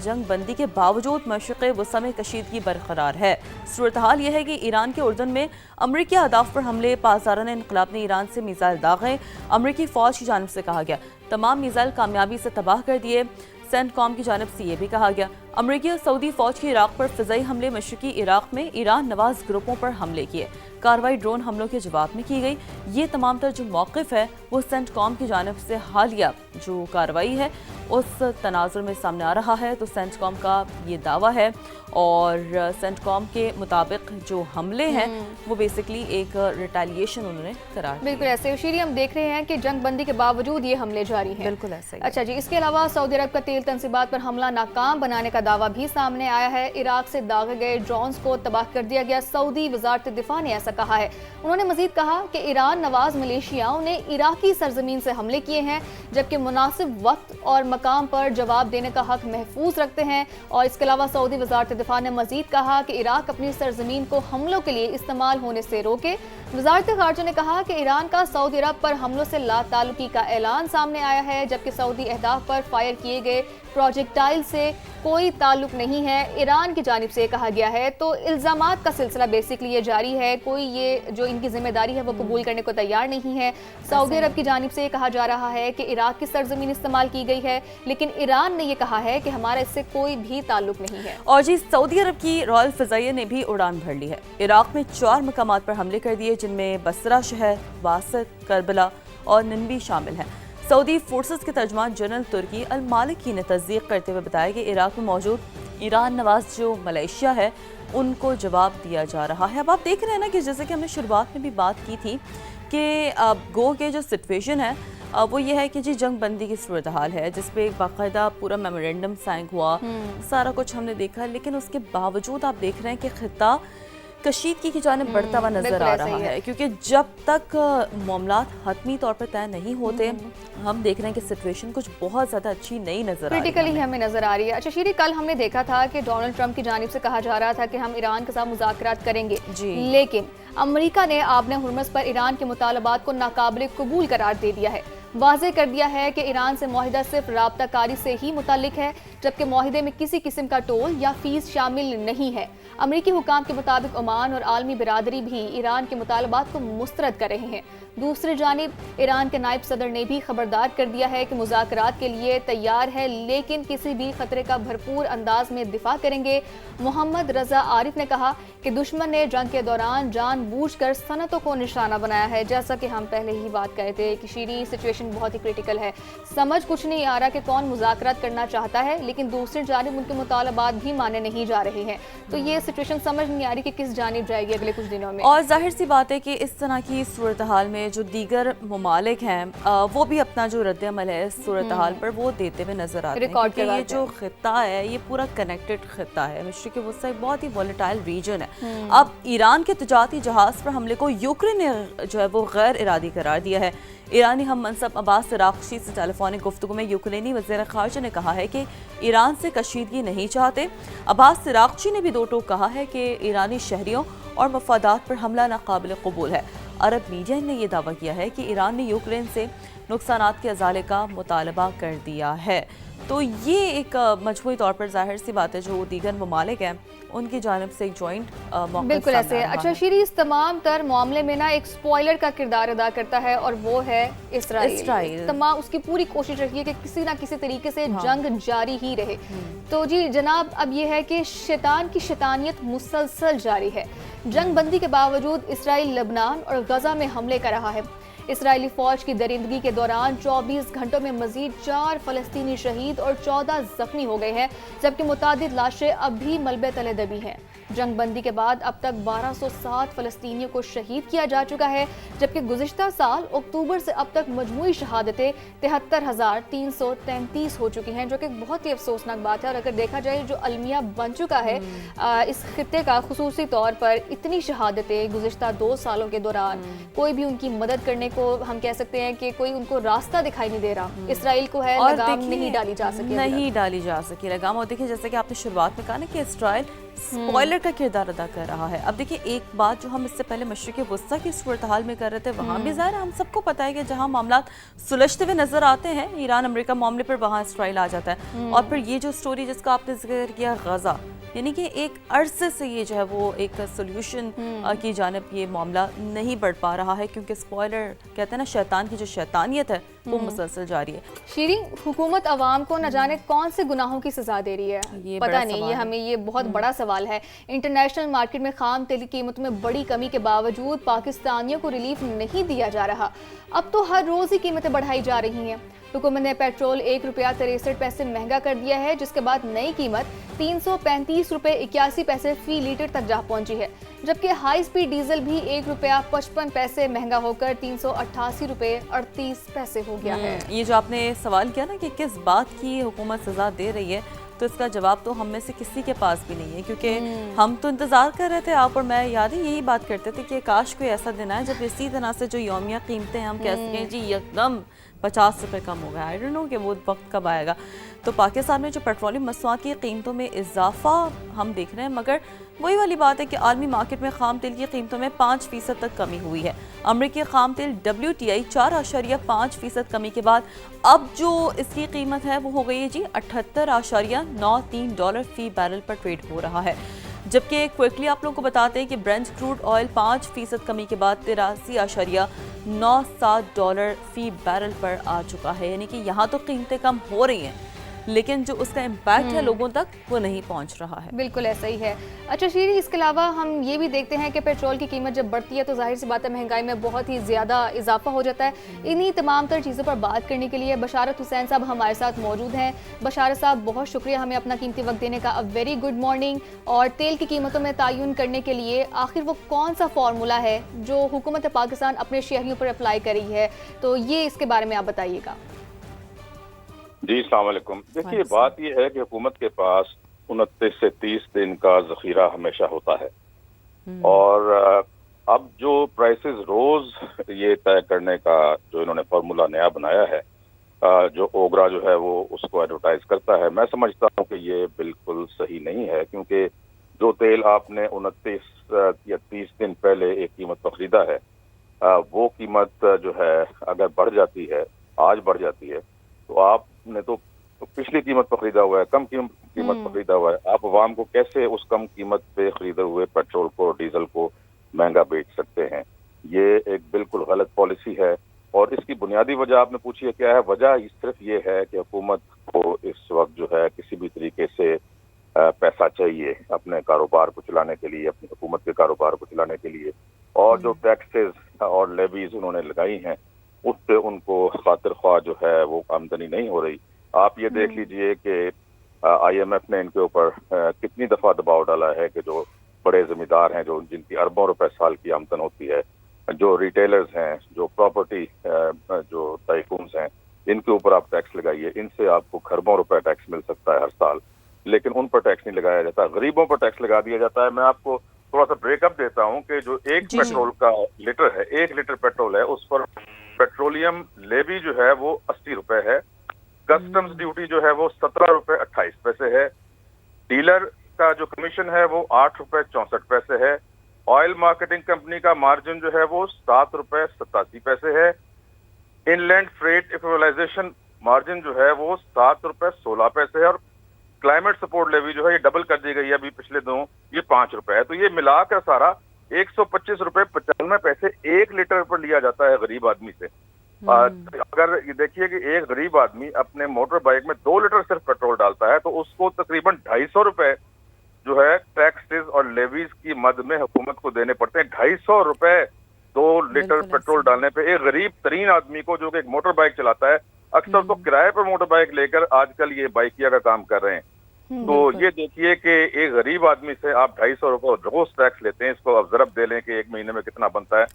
جنگ بندی کے باوجود مشرق وسطی میں کشیدگی برقرار ہے۔ صورتحال یہ ہے کہ ایران کے اردن میں امریکی اہداف پر حملے، پاسداران انقلاب نے ایران سے میزائل داغے، امریکی فوج کی جانب سے کہا گیا تمام میزائل کامیابی سے تباہ کر دیے۔ سینٹ کام کی جانب سے یہ بھی کہا گیا امریکی اور سعودی فوج کی عراق پر فضائی حملے، مشرقی عراق میں ایران نواز گروپوں پر حملے کیے، کارروائی ڈرون حملوں کے جواب میں کی گئی۔ یہ تمام تر جو موقف ہے وہ سینٹ کام کی جانب سے حالیہ جو کارروائی ہے اس تناظر میں سامنے آ رہا ہے۔ تو سینٹ کام کا یہ دعویٰ ہے اور سینٹ کام کے مطابق جو حملے ہیں وہ بیسکلی ایک ریٹیلیشن انہوں نے قرار دیا۔ بالکل ایسے شیری ہم دیکھ رہے ہیں کہ جنگ بندی کے باوجود یہ حملے جاری ہیں۔ بالکل ایسے ہی۔ اچھا جی، اس کے علاوہ سعودی عرب کا تیل تنصیبات پر حملہ ناکام بنانے کا دعویٰ بھی سامنے آیا ہے۔ عراق سے داغے گئے ڈرونز کو تباہ کر دیا گیا، سعودی وزارت دفاع نے ایسا کہا ہے۔ انہوں نے مزید کہا کہ ایران نواز ملیشیاؤں نے عراقی سرزمین سے حملے کیے ہیں، جبکہ مناسب وقت اور مقام پر جواب دینے کا حق محفوظ رکھتے ہیں۔ اور اس کے علاوہ سعودی وزارت دفاع نے مزید کہا کہ عراق اپنی سرزمین کو حملوں کے لیے استعمال ہونے سے روکے۔ وزارت خارجہ نے کہا کہ ایران کا سعودی عرب پر حملوں سے لا تعلقی کا اعلان سامنے آیا ہے، جبکہ سعودی اہداف پر فائر کیے گئے پروجیکٹائل سے کوئی تعلق نہیں ہے، ایران کی جانب سے کہا گیا ہے۔ تو الزامات کا سلسلہ بیسکلی یہ جاری ہے، کوئی یہ جو ان کی ذمہ داری ہے وہ قبول کرنے کو تیار نہیں ہے۔ سعودی عرب کی جانب سے یہ کہا جا رہا ہے کہ عراق کی سرزمین استعمال کی گئی ہے، لیکن ایران نے یہ کہا ہے کہ ہمارا اس سے کوئی بھی تعلق نہیں ہے۔ اور جی، سعودی عرب کی رائل فضائیہ نے بھی اڑان بھر لی ہے، عراق میں 4 مقامات پر حملے کر دیے، جن میں بصرہ شہر، واسط، کربلا اور ننوی شامل ہیں۔ سعودی فورسز کے ترجمان جنرل ترکی المالکی نے تصدیق کرتے ہوئے بتایا کہ عراق میں موجود ایران نواز جو ملیشیا ہے ان کو جواب دیا جا رہا ہے۔ اب آپ دیکھ رہے ہیں نا کہ جیسے کہ ہم نے شروعات میں بھی بات کی تھی کہ گو کے جو سچویشن ہے وہ یہ ہے کہ جی جنگ بندی کی صورتحال ہے، جس پہ ایک باقاعدہ پورا میمورینڈم سائن ہوا، سارا کچھ ہم نے دیکھا، لیکن اس کے باوجود آپ دیکھ رہے ہیں کہ خطہ کشیدگی کی جانب بڑھتا ہوا نظر آ رہا ہے، کیونکہ جب تک معاملات حتمی طور پر طے نہیں ہوتے ہم دیکھ رہے ہیں کہ سچویشن کچھ بہت زیادہ اچھی نہیں نظر آ رہی ہے، کریٹیکلی ہمیں نظر آ رہی ہے۔ اچھا شیری، کل ہم نے دیکھا تھا کہ ڈونلڈ ٹرمپ کی جانب سے کہا جا رہا تھا کہ ہم ایران کے ساتھ مذاکرات کریں گے، لیکن امریکہ نے آبِ ہرمز پر ایران کے مطالبات کو ناقابل قبول قرار دے دیا ہے، واضح کر دیا ہے کہ ایران سے معاہدہ صرف رابطہ کاری سے ہی متعلق ہے، جبکہ معاہدے میں کسی قسم کا ٹول یا فیس شامل نہیں ہے۔ امریکی حکام کے مطابق عمان اور عالمی برادری بھی ایران کے مطالبات کو مسترد کر رہے ہیں۔ دوسری جانب ایران کے نائب صدر نے بھی خبردار کر دیا ہے کہ مذاکرات کے لیے تیار ہے، لیکن کسی بھی خطرے کا بھرپور انداز میں دفاع کریں گے۔ محمد رضا عارف نے کہا کہ دشمن نے جنگ کے دوران جان بوجھ کر صنعتوں کو نشانہ بنایا ہے، جیسا کہ ہم پہلے ہی بات کر رہے تھے کہ شیری سچویشن بہت ہی کریٹیکل ہے، سمجھ کچھ نہیں آ رہا کہ کون مذاکرات کرنا چاہتا ہے، لیکن دوسری جانب ان کے مطالبات بھی مانے نہیں جا رہے ہیں۔ تو یہ سچویشن سمجھ نہیں آ رہی کہ کس جانب جائے گی اگلے کچھ دنوں میں۔ اور ظاہر سی بات ہے کہ اس طرح کی صورتحال میں جو دیگر ممالک ہیں وہ بھی اپنا جو رد عمل ہے اس صورتحال پر وہ دیتے ہوئے نظر آتے ہیں، کیونکہ یہ جو خطہ ہے یہ پورا کنیکٹڈ خطہ ہے، مشرق وسطی ایک بہت ہی وولیٹائل ریجن ہے۔ اب ایران کے تجارتی جہاز پر حملے کو یوکرین نے جو ہے وہ غیر ارادی قرار دیا ہے۔ ایرانی ہم منصب عباس عراقچی سے ٹیلی فونک گفتگو میں یوکرینی وزیر خارجہ نے کہا ہے کہ ایران سے کشیدگی نہیں چاہتے۔ عباس عراقچی نے بھی دو ٹوک کہا ہے کہ ایرانی شہریوں اور مفادات پر حملہ ناقابل قبول ہے۔ عرب میڈیا نے یہ دعویٰ کیا ہے کہ ایران نے یوکرین سے نقصانات کے ازالے کا مطالبہ کر دیا ہے۔ تو یہ ایک مجموعی طور پر ظاہر سی بات ہے جو دیگر ممالک ہیں ان کی جانب سے ایک جوائنٹ موقف بالکل ایسے۔ اچھا شیری، اس تمام تر معاملے میں نا ایک سپوائلر کا کردار ادا کرتا ہے اور وہ ہے اسرائیل۔ تمام اس کی پوری کوشش رہی ہے کہ کسی نہ کسی طریقے سے جنگ جاری ہی رہے۔ تو جی جناب، اب یہ ہے کہ شیطان کی شیطانیت مسلسل جاری ہے۔ جنگ بندی کے باوجود اسرائیل لبنان اور غزہ میں حملے کر رہا ہے۔ اسرائیلی فوج کی درندگی کے دوران 24 گھنٹوں میں مزید 4 فلسطینی شہید اور 14 زخمی ہو گئے ہیں، جبکہ متعدد لاشیں اب بھی ملبے تلے دبی ہیں۔ جنگ بندی کے بعد اب تک 1207 فلسطینیوں کو شہید کیا جا چکا ہے، جبکہ گزشتہ سال اکتوبر سے اب تک مجموعی شہادتیں 73,333 ہو چکی ہیں، جو کہ بہت ہی افسوسناک بات ہے۔ اور اگر دیکھا جائے جو المیہ بن چکا ہے اس خطے کا، خصوصی طور پر اتنی شہادتیں گزشتہ 2 سالوں کے دوران کوئی بھی ان کی مدد کرنے کو ہم کہہ سکتے ہیں کہ کوئی ان کو راستہ دکھائی نہیں دے رہا. اسرائیل کو ہے لگام نہیں ڈالی جا سکی لگام. اور دیکھیں جیسے کہ آپ نے شروعات میں کہا نا کہ اسرائیل اسپوائلر کا کردار ادا کر رہا ہے. اب دیکھیں ایک بات جو ہم اس سے پہلے مشرق وسطیٰ کی صورتحال میں کر رہے تھے, وہاں بھی ظاہر ہم سب کو پتہ ہے کہ جہاں معاملات سلجھتے ہوئے نظر آتے ہیں ایران امریکہ معاملے پر, وہاں اسرائیل آ جاتا ہے. اور پھر یہ جو سٹوری جس کا آپ نے ذکر کیا غزہ, یعنی کہ ایک عرصے سے یہ جو ہے وہ ایک سولوشن کی جانب یہ معاملہ نہیں بڑھ پا رہا ہے, کیونکہ اسپوائلر کہتے ہیں نا شیطان کی جو شیطانیت ہے وہ مسلسل جاری ہے. شیریں, حکومت عوام کو نہ جانے کون سے گناہوں کی سزا دے رہی ہے, پتہ نہیں, یہ ہمیں یہ بہت بڑا سوال ہے. انٹرنیشنل مارکیٹ میں خام تیل کی قیمتوں میں بڑی کمی کے باوجود پاکستانیوں کو ریلیف نہیں دیا جا رہا. اب تو ہر روز ہی قیمتیں بڑھائی جا رہی ہیں. حکومت نے پیٹرول ₹1.63 مہنگا کر دیا ہے, جس کے بعد نئی قیمت ₹335.81 فی لیٹر تک جا پہنچی ہے, جبکہ ہائی سپیڈ ڈیزل بھی ₹1.55 مہنگا ہو کر ₹388.38 ہو گیا ہے. یہ جو آپ نے سوال کیا نا کہ کس بات کی حکومت سزا دے رہی ہے, تو اس کا جواب تو ہم میں سے کسی کے پاس بھی نہیں ہے, کیونکہ ہم تو انتظار کر رہے تھے, آپ اور میں یاد ہے یہی بات کرتے تھے کہ کاش کوئی ایسا دن آئے جب اسی طرح سے جو یومیہ قیمتیں ہم کہہ سکیں جی یکدم ₹50 کم ہو گیا. آئی ڈونٹ نو کہ وہ وقت کب آئے گا. تو پاکستان میں جو پیٹرولیم مصنوعات کی قیمتوں میں اضافہ ہم دیکھ رہے ہیں, مگر وہی والی بات ہے کہ عالمی مارکیٹ میں خام تیل کی قیمتوں میں 5% تک کمی ہوئی ہے. امریکی خام تیل WTI 4.5% کمی کے بعد اب جو اس کی قیمت ہے وہ ہو گئی ہے جی $78.93 فی بیرل پر ٹریڈ ہو رہا ہے. جبکہ کوئکلی آپ لوگوں کو بتاتے ہیں کہ برنٹ کروڈ آئل 5% کمی کے بعد $83.97 فی بیرل پر آ چکا ہے. یعنی کہ یہاں تو قیمتیں کم ہو رہی ہیں, لیکن جو اس کا امپیکٹ ہے لوگوں تک وہ نہیں پہنچ رہا ہے. بالکل ایسا ہی ہے. اچھا شیریں, اس کے علاوہ ہم یہ بھی دیکھتے ہیں کہ پیٹرول کی قیمت جب بڑھتی ہے تو ظاہر سی بات ہے مہنگائی میں بہت ہی زیادہ اضافہ ہو جاتا ہے. انہی تمام تر چیزوں پر بات کرنے کے لیے بشارت حسین صاحب ہمارے ساتھ موجود ہیں. بشارت صاحب, بہت شکریہ ہمیں اپنا قیمتی وقت دینے کا. Very good morning. اور تیل کی قیمتوں میں تعین کرنے کے لیے آخر وہ کون سا فارمولا ہے جو حکومت پاکستان اپنے شہریوں پر اپلائی کر رہی ہے, تو یہ اس کے بارے میں آپ بتائیے گا. جی السلام علیکم. دیکھیے بات یہ ہے کہ حکومت کے پاس 29 سے 30 دن کا ذخیرہ ہمیشہ ہوتا ہے, اور اب جو پرائسز روز یہ طے کرنے کا جو انہوں نے فارمولا نیا بنایا ہے, جو اوگرا جو ہے وہ اس کو ایڈورٹائز کرتا ہے, میں سمجھتا ہوں کہ یہ بالکل صحیح نہیں ہے, کیونکہ جو تیل آپ نے 29 یا 30 دن پہلے ایک قیمت پر خریدا ہے, وہ قیمت جو ہے اگر بڑھ جاتی ہے, آج بڑھ جاتی ہے, تو آپ نے تو پچھلی قیمت پر خریدا ہوا ہے, کم قیمت پر خریدا ہوا ہے. آپ عوام کو کیسے اس کم قیمت پہ خریدے ہوئے پیٹرول کو, ڈیزل کو مہنگا بیچ سکتے ہیں؟ یہ ایک بالکل غلط پالیسی ہے. اور اس کی بنیادی وجہ آپ نے پوچھی ہے کیا ہے, وجہ صرف یہ ہے کہ حکومت کو اس وقت جو ہے کسی بھی طریقے سے پیسہ چاہیے اپنے کاروبار کو چلانے کے لیے, اپنی حکومت کے کاروبار کو چلانے کے لیے, اور جو ٹیکسز اور لیویز انہوں نے لگائی ہیں اس سے ان کو خاطر خواہ جو ہے وہ آمدنی نہیں ہو رہی. آپ یہ دیکھ لیجئے کہ IMF نے ان کے اوپر کتنی دفعہ دباؤ ڈالا ہے کہ جو بڑے زمیندار ہیں, جو جن کی اربوں روپے سال کی آمدن ہوتی ہے, جو ریٹیلرز ہیں, جو پراپرٹی جو ٹائکونز ہیں, ان کے اوپر آپ ٹیکس لگائیے. ان سے آپ کو خربوں روپے ٹیکس مل سکتا ہے ہر سال, لیکن ان پر ٹیکس نہیں لگایا جاتا, غریبوں پر ٹیکس لگا دیا جاتا ہے. میں آپ کو تھوڑا سا بریک اپ دیتا ہوں کہ جو ایک پیٹرول کا لیٹر ہے, 1 لیٹر پیٹرول ہے, اس پر پیٹرولیم لیوی جو ہے وہ ₹80 ہے, کسٹمز ڈیوٹی جو ہے وہ ₹17.28 ہے, ڈیلر کا جو کمیشن ہے وہ ₹8.64 ہے, آئل مارکیٹنگ کمپنی کا مارجن جو ہے وہ ₹7.87 ہے, ان لینڈ فریٹ ایکویلائزیشن مارجن جو ہے وہ ₹7.16 ہے, اور کلائمیٹ سپورٹ لیوی جو ہے یہ ڈبل کر دی گئی ہے ابھی پچھلے دنوں, یہ ₹5 ہے. تو یہ ملا کر سارا ₹125.95 1 لیٹر پر لیا جاتا ہے غریب آدمی سے. اگر یہ دیکھیے کہ ایک غریب آدمی اپنے موٹر بائک میں 2 لیٹر صرف پیٹرول ڈالتا ہے تو اس کو تقریباً ₹250 جو ہے ٹیکسز اور لیویز کی مد میں حکومت کو دینے پڑتے ہیں. ₹250 2 لیٹر پیٹرول ڈالنے پہ ایک غریب ترین آدمی کو, جو کہ ایک موٹر بائک چلاتا ہے, اکثر تو کرائے پر موٹر بائک لے کر آج کل یہ بائکیا کا کام کر رہے ہیں. تو یہ دیکھیے کہ ایک غریب آدمی سے آپ ₹250 روز ٹیکس لیتے ہیں, اس کو آپ ضرب دے لیں کہ ایک مہینے میں کتنا بنتا ہے.